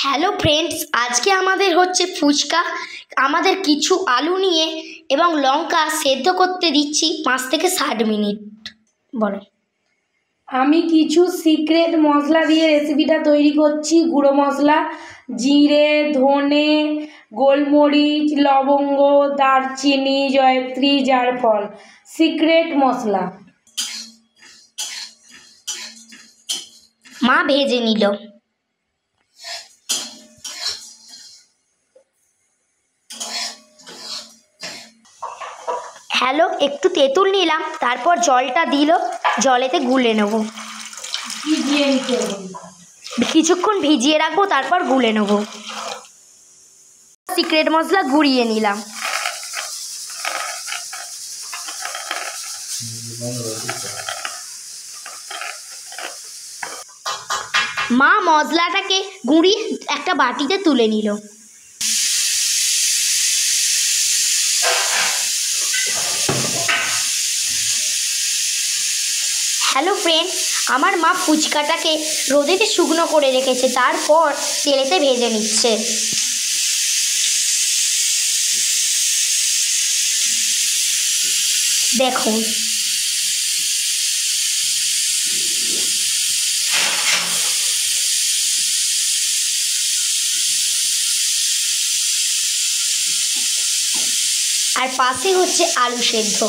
Hello friends, আজকে আমাদের হচ্ছে ফুচকা। আমাদের কিছু আলু নিয়ে এবং লঙ্কা সেদ্ধ করতে দিচ্ছি 5 থেকে 60 মিনিট। বলো। আমি কিছু সিক্রেট মশলা দিয়ে রেসিপিটা তৈরি করছি। গুঁড়ো মশলা, জিরে, ধনে, গোলমরিচ, লবঙ্গ, দারচিনি, জয়ত্রী, জায়ফল, সিক্রেট মশলা। মা ভেজে নিল। হ্যালো, একটু তেঁতুল নিলাম, তারপর জলটা দিল, জলেতে গুলে নেব। কিছুক্ষণ ভিজিয়ে রাখবো, তারপর গুলে নেব। সিক্রেট মশলা গুঁড়িয়ে নিলাম। মা মশলাটাকে গুঁড়িয়ে একটা বাটিতে তুলে নিল। হ্যালো ফ্রেন্ড, আমার মা ফুচকাটাকে রোদেতে শুকনো করে রেখেছে, তারপর তেলেতে ভেজে নিচ্ছে। দেখুন, আর পাশে হচ্ছে আলু সেদ্ধ।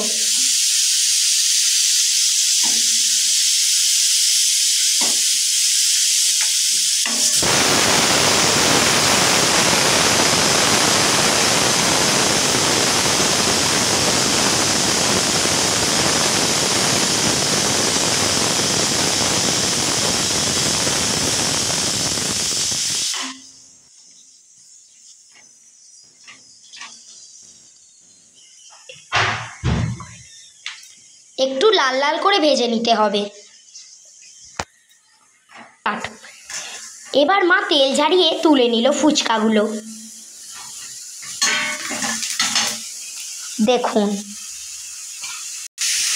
একটু লাল লাল করে ভেজে নিতে হবে। এবার মা তেল ঝারিয়ে তুলে নিল ফুচকাগুলো। দেখুন।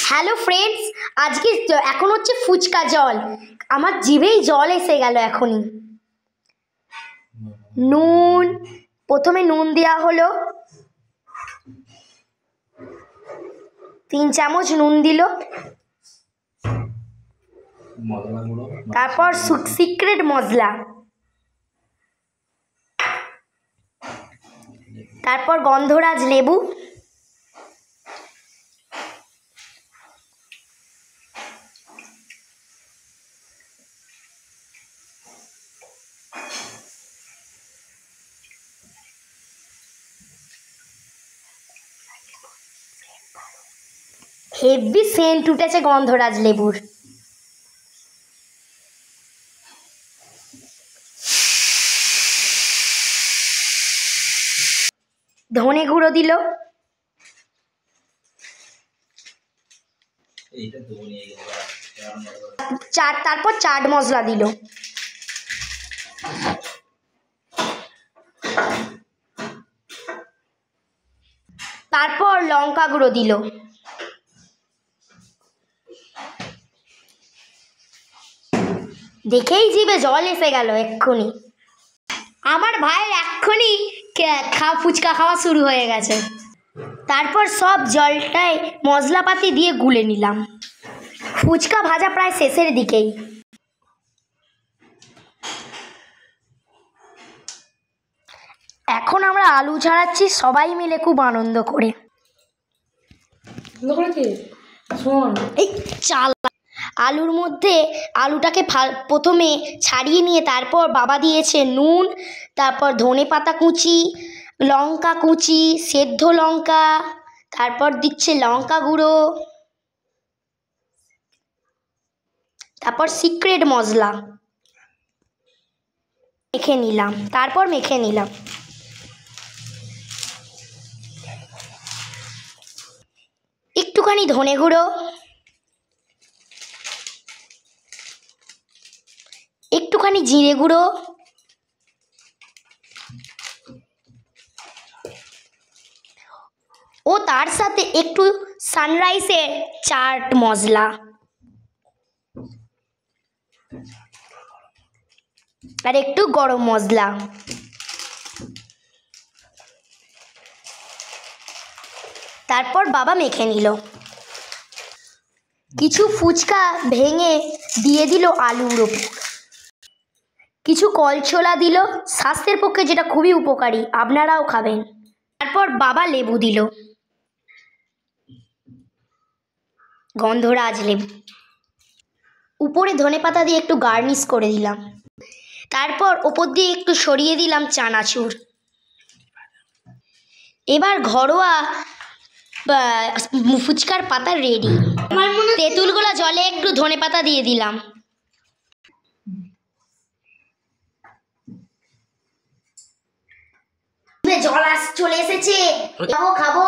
হ্যালো ফ্রেন্ডস, আজকে এখন হচ্ছে ফুচকা জল। আমার জিভেই জল এসে গেল এখনই। নুন, প্রথমে নুন দেওয়া হলো, 3 চামচ নুন দিল। তারপর সিক্রেট মশলা, তারপর গন্ধরাজ লেবু, হেভি সেন্ট উঠেছে গন্ধরাজ লেবুর। ধনে গুঁড়ো দিল, তারপর চাট মশলা দিল, তারপর লঙ্কা গুঁড়ো দিল, দেখেই জিভে জল এসে গেল এক্ষুনি। আমার ভাইয়ের এক্ষুনি ফুচকা খাওয়া শুরু হয়ে গেছে। তারপর সব জলটায় মশলাপাতি দিয়ে গুলে নিলাম। ফুচকা ভাজা প্রায় শেষের দিকেই। এখন আমরা আলু ছাড়াচ্ছি সবাই মিলে খুব আনন্দ করে। শোন, এই চাল আলুর মধ্যে আলুটাকে প্রথমে ছাড়িয়ে নিয়ে তারপর বাবা দিয়েছে নুন, তারপর ধনে পাতা কুচি, লঙ্কা কুচি, সেদ্ধ লঙ্কা, তারপর দিচ্ছে লঙ্কা গুঁড়ো, তারপর সিক্রেট মশলা মেখে নিলাম। একটুখানি ধনে গুঁড়ো, একটুখানি জিরে গুঁড়ো, ও তার সাথে একটু সানরাইসের চাট মশলা, আর একটু গরম মশলা। তারপর বাবা মেখে নিল। কিছু ফুচকা ভেঙে দিয়ে দিল আলুর ওপর, কিছু কলছোলা দিল স্বাস্থ্যের পক্ষে, যেটা খুবই উপকারী, আপনারাও খাবেন। তারপর বাবা লেবু দিল, গন্ধরাজ লেবু। উপরে ধনেপাতা দিয়ে একটু গার্নিশ করে দিলাম। তারপর ওপর দিয়ে একটু সরিয়ে দিলাম চানাচুর। এবার ঘরোয়া ফুচকার পাতা রেডি। তেঁতুলগুলো জলে একটু ধনেপাতা দিয়ে দিলাম। জল চলে এসেছে, খাবো খাবো।